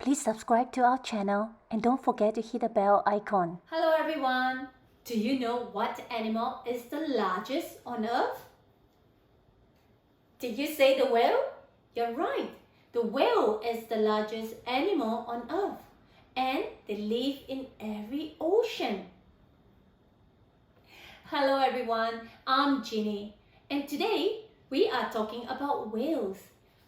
Please subscribe to our channel and don't forget to hit the bell icon. Hello everyone! Do you know what animal is the largest on earth? Did you say the whale? You're right. The whale is the largest animal on earth and they live in every ocean. Hello everyone, I'm Ginny and today we are talking about whales.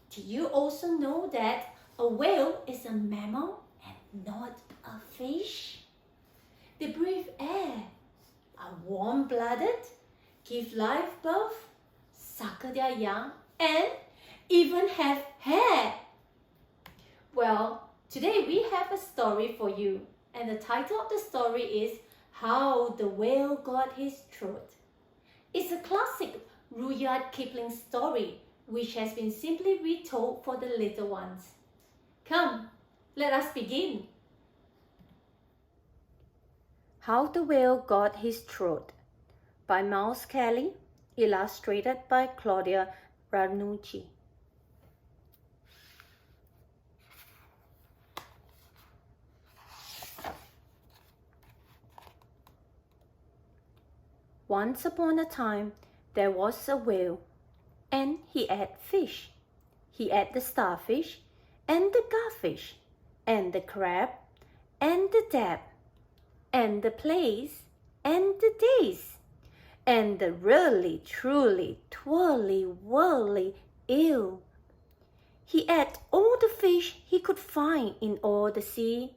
Do you also know that a whale is a mammal and not a fish? They breathe air, are warm-blooded, give live birth, suckle their young, and even have hair. Well, today we have a story for you, and the title of the story is How the Whale Got His Throat. It's a classic Rudyard Kilping story which has been simply retold for the little ones. Come, let us begin. How the Whale Got His Throat by Mouse Kelly, illustrated by Claudia Ranucci. Once upon a time, there was a whale, and he ate fish. He ate the starfish, and the garfish, and the crab, and the dab, and the plays, and the days, and the really, truly, twirly, whirly eel. He ate all the fish he could find in all the sea.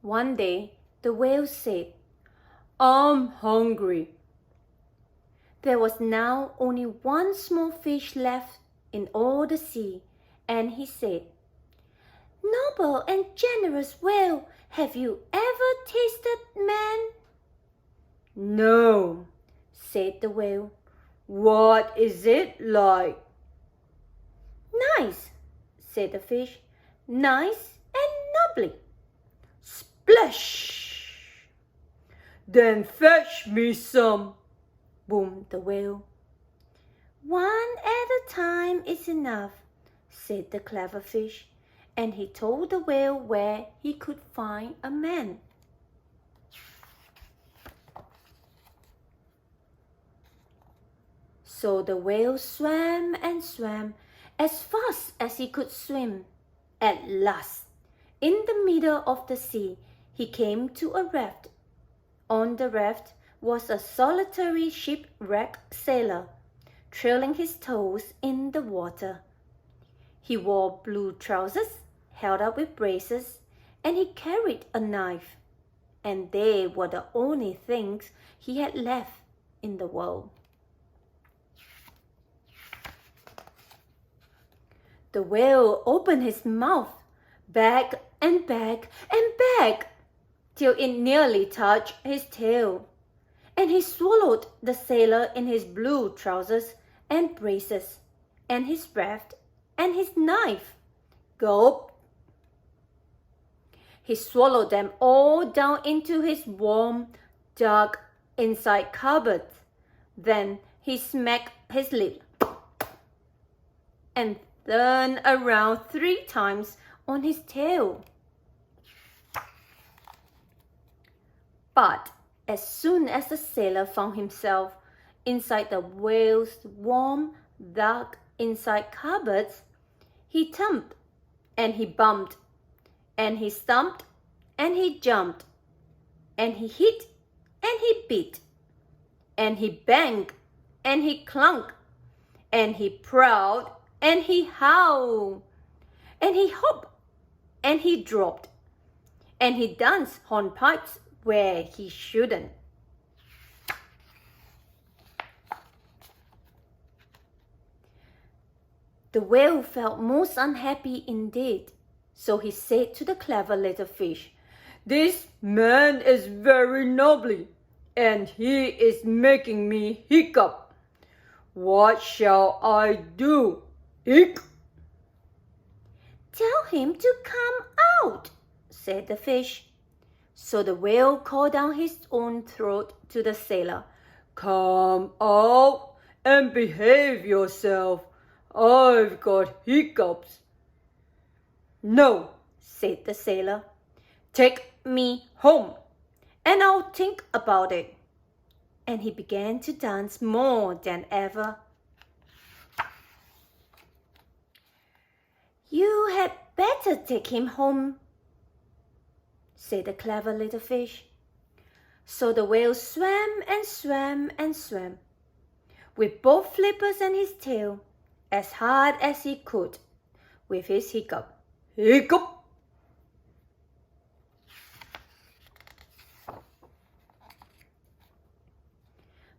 One day, the whale said, "I'm hungry." There was now only one small fish left in all the sea, and he said, "Noble and generous whale, have you ever tasted man?" "No," said the whale. "What is it like?" "Nice," said the fish. "Nice and nubbly." Splash! "Then fetch me some," boomed the whale. "One at a time is enough," said the clever fish, and he told the whale where he could find a man. So the whale swam and swam as fast as he could swim. At last, in the middle of the sea, he came to a raft. On the raft was a solitary shipwrecked sailor, trailing his toes in the water. He wore blue trousers, held up with braces, and he carried a knife. And they were the only things he had left in the world. The whale opened his mouth, back and back and back, till it nearly touched his tail. And he swallowed the sailor in his blue trousers and braces, and his raft, and his knife. Gulp! He swallowed them all down into his warm, dark inside cupboard. Then he smacked his lip and turned around 3 times on his tail. But as soon as the sailor found himself inside the whale's warm, dark inside cupboards, he thumped and he bumped and he stumped and he jumped and he hit and he beat and he banged and he clunked and he prowled and he howled and he hopped and he dropped and he danced hornpipes where he shouldn't. The whale felt most unhappy indeed, so he said to the clever little fish, "This man is very noble, and he is making me hiccup. What shall I do? Hic?" "Tell him to come out," said the fish. So the whale called down his own throat to the sailor, "Come out and behave yourself. I've got hiccups." "No," said the sailor. "Take me home, and I'll think about it." And he began to dance more than ever. "You had better take him home," said the clever little fish. So the whale swam and swam and swam, with both flippers and his tail, as hard as he could, with his hiccup. Hiccup!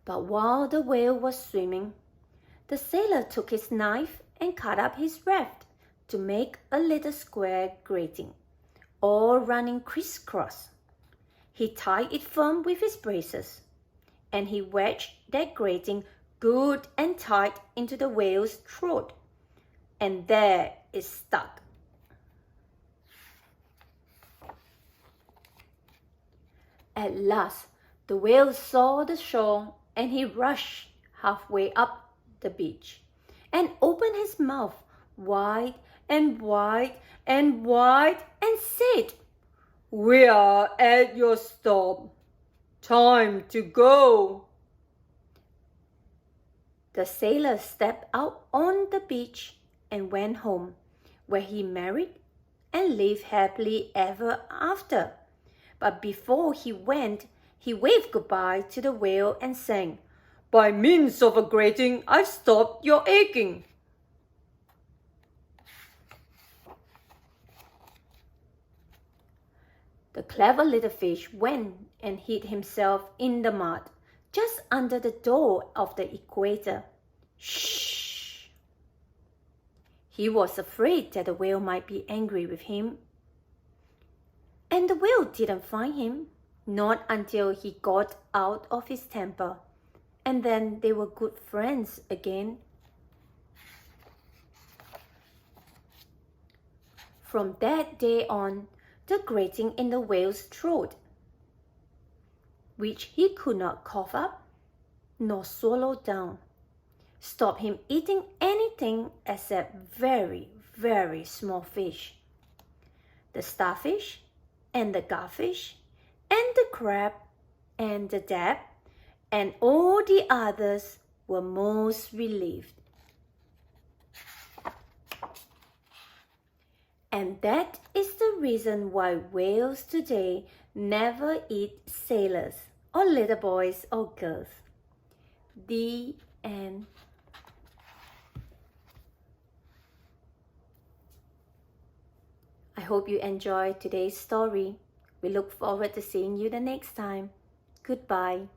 But while the whale was swimming, the sailor took his knife and cut up his raft to make a little square grating, all running crisscross. He tied it firm with his braces, and he wedged that grating good and tight into the whale's throat, and there it stuck. At last, the whale saw the shore, and he rushed halfway up the beach and opened his mouth wide and wide and wide and said, "We are at your stop. Time to go." The sailor stepped out on the beach and went home, where he married and lived happily ever after. But before he went, he waved goodbye to the whale and sang, "By means of a grating, I've stopped your aching." The clever little fish went and hid himself in the mud, just under the door of the equator. Shh! He was afraid that the whale might be angry with him. And the whale didn't find him, not until he got out of his temper, and then they were good friends again. From that day on, the grating in the whale's throat, which he could not cough up nor swallow down, stopped him eating anything except very, very small fish. The starfish and the garfish and the crab and the dab and all the others were most relieved. And that is the reason why whales today never eat sailors or little boys or girls. The end. I hope you enjoyed today's story. We look forward to seeing you the next time. Goodbye.